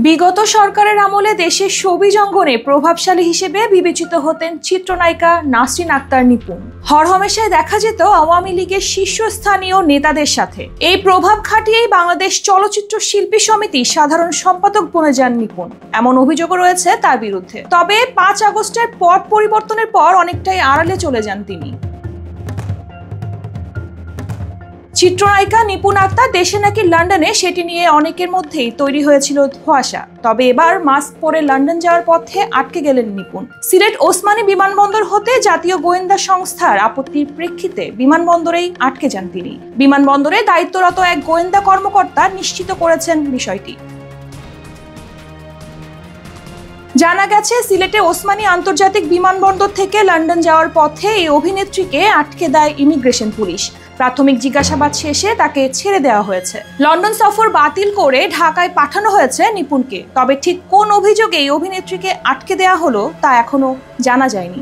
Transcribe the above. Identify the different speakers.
Speaker 1: বিগত সরকারের আমলে দেশের ছবি অঙ্গনে প্রভাবশালী হিসেবে বিবেচিত হতেন চিত্রনায়িকা নাসরিন আক্তার নিপুণ। হরহামেশাই দেখা যেত আওয়ামী লীগের শীর্ষস্থানীয় নেতাদের সাথে। এই প্রভাব খাটিয়েই বাংলাদেশ চলচ্চিত্র শিল্পী সমিতি সাধারণ সম্পাদক বনে যান নিপুণ, এমন অভিযোগও রয়েছে তার বিরুদ্ধে। তবে 5 আগস্টের পট পরিবর্তনের পর অনেকটাই আড়ালে চলে যান তিনি। চিত্রনায়িকা নিপুণ আক্তার দেশে নাকি লন্ডনে, সেটি নিয়ে অনেকের মধ্যেই তৈরি হয়েছিল ধোঁয়াশা। তবে এবার মাস্ক পরে লন্ডন যাওয়ার পথে আটকে গেলেন নিপুণ। সিলেট ওসমানী বিমানবন্দর হতে জাতীয় গোয়েন্দা সংস্থার আপত্তির প্রেক্ষিতে বিমানবন্দরেই আটকে যান তিনি। বিমানবন্দরে দায়িত্বরত এক গোয়েন্দা কর্মকর্তা নিশ্চিত করেছেন বিষয়টি। জানা গেছে, সিলেটে ওসমানী আন্তর্জাতিক বিমানবন্দর থেকে লন্ডন যাওয়ার পথে এই অভিনেত্রীকে আটকে দেয় ইমিগ্রেশন পুলিশ। প্রাথমিক জিজ্ঞাসাবাদ শেষে তাকে ছেড়ে দেওয়া হয়েছে। লন্ডন সফর বাতিল করে ঢাকায় পাঠানো হয়েছে নিপুণকে। তবে ঠিক কোন অভিযোগে এই অভিনেত্রীকে আটকে দেওয়া হলো তা এখনো জানা যায়নি।